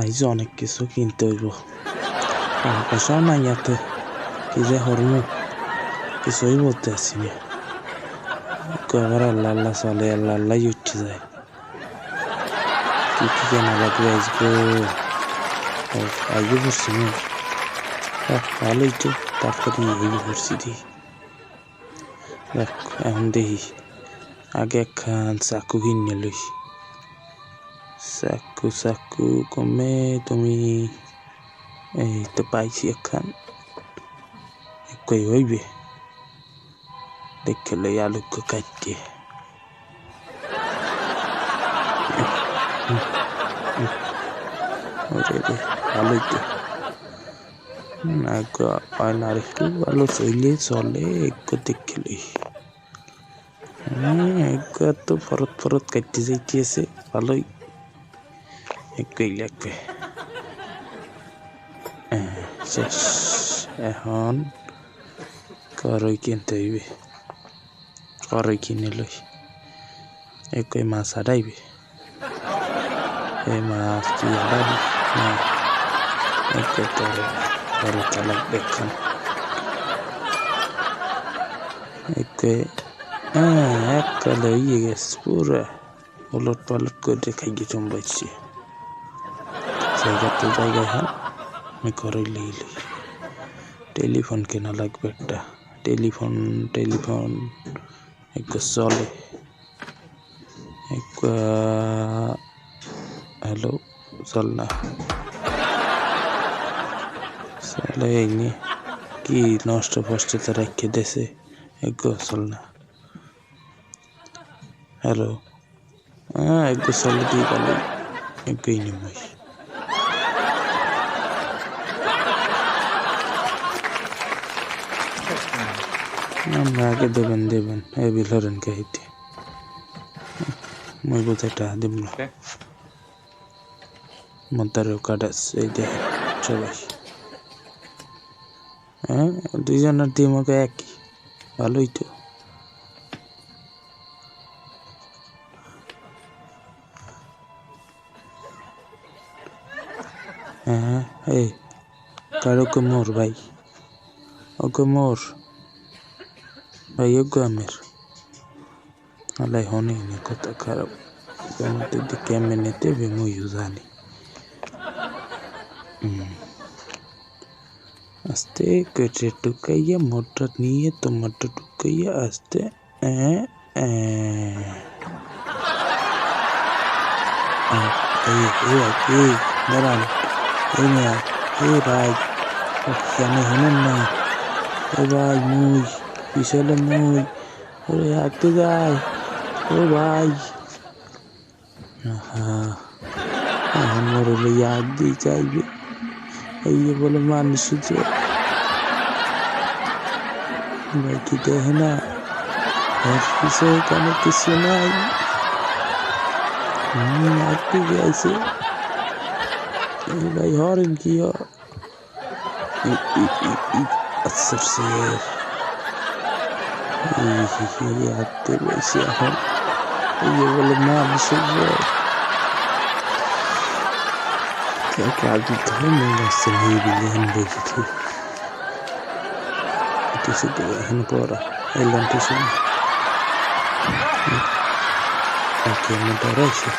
আইজ অনেক কিছু কিনতে হইব, টাকা পয়সাও নাই ইয়াতে, কি যে হরমু কিছুই বলতে আসি না। আবার আল্লাহ আল্লাহ চলে, আল্লাহ আল্লাহ উঠে যায়। কি কি কেনা লাগবে আজকে, আইয়ে পড়ছি না ভালোই তো, তাড়াতাড়ি আইয়ে পড়ছি দি। দেখ এখন দেখি, আগে একখান চাকু কিনে লই। চাকু চাকু কমে তুমি, এই তো পাইছি একখান, কই হইবে দেখে লই আলু কাটতে। ভালোই তো না, একটু ভালো চলে চলে একটু দেখে লই। একটু তো ফরত ফরত কাটতে যাইতেছে, ভালোই একই লাগবে। শেষ, এখন করই কিনতে হইবে, করই কিনে লই। একই মাছ হারাইবে, এই মাছ কি হারাবি না, একই তরতা লাগবে খান। একই এককালে ইয়ে গেছে, পুরা উলট পালট করে খাইয়ে চম্বাইছি। জায়গাতে জায়গায় হ্যাঁ আমি করই লইলি। টেলিফোন কেনা লাগবে একটা, টেলিফোন একটু চলে। হ্যালো, চল না চলে এনে কি নষ্ট ফষ্টতে রেখে দেছে, একটু চল না। হ্যালো, একটু চলে দিয়ে গেল, একই নেমই। আগে দেবেন এই বিল হরেন খাইতে, মই বোঝাটা দিব না। মন্তারেও কাটাস এই দেখেন সবাই, দুইজনের দিমক একই, ভালোই তো। এই কারোকে মোর ভাই, ওকে মোর ভাই, ওকে আমের আলাই হনে না কথা খারাপ, কেমনে দেবে মইও জানি। আস্তে কেটে টুকাইয়া মোটর নিয়ে টমাটো টুকাইয়া আস্তে দাঁড়ান, এই মেয়া, এই ভাই কেন হনেন না, এ ভাই মুই পিছলে মুই, ওরে হাঁটতে যায়, ও ভাই এখন মরলে ইয়াদ দিয়ে চাইবে, এই বলে মানুষ যে ভাই কি দেখে না, পিছনে কেন কিছু নাই, হাঁটতে যাইছে ভাই হরেন কি হাঁটতে বলছি এখন, এই বলে মানুষ আগে ধরে আসছে নিয়ে বিলে এখন বলছি কিছু এখন পড়া এলাম টিউশন, ডরাইছে।